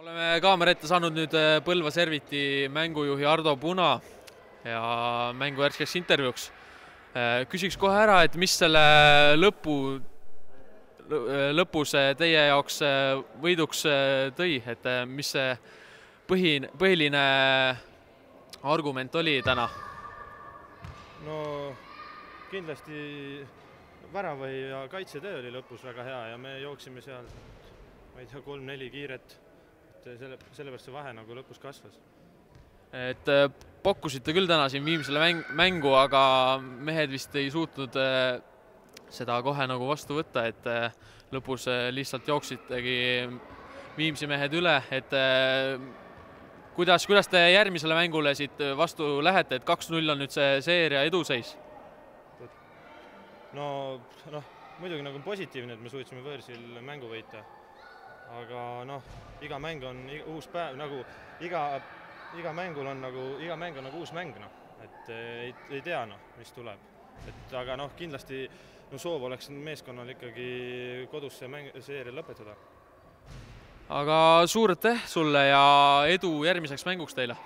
Oleme kaamera ette saanud nüüd Põlva Serviti mängujuhi Ardo Puna ja mängu värskeks intervjuuks. Küsiks kohe ära, et mis selle lõpus teie jaoks võiduks tõi, et mis see põhiline argument oli täna? No kindlasti värava ja kaitsetöö oli lõpus väga hea ja me jooksime seal, ma ei tea, 3-4 kiiret. Sellepärast see vahe nagu lõpus kasvas. Et pakkusite küll täna siin Viimsile mängu, aga mehed vist ei suutnud seda kohe nagu vastu võtta, et lõpus lihtsalt jooksitegi Viimsi mehed üle, et kuidas te järgmisele mängule siit vastu lähete, et 2-0 on nüüd see seeria eduseis? No, muidugi nagu positiivne, et me suutsime võõrsil mängu võita. Aga iga mäng on uus päev, nagu iga mäng on nagu uus mäng, et ei tea, mis tuleb. Aga kindlasti soov oleks meeskonnal ikkagi kodus see seeria lõpetada. Aga suur aitäh sulle ja edu järgmiseks mänguks teile!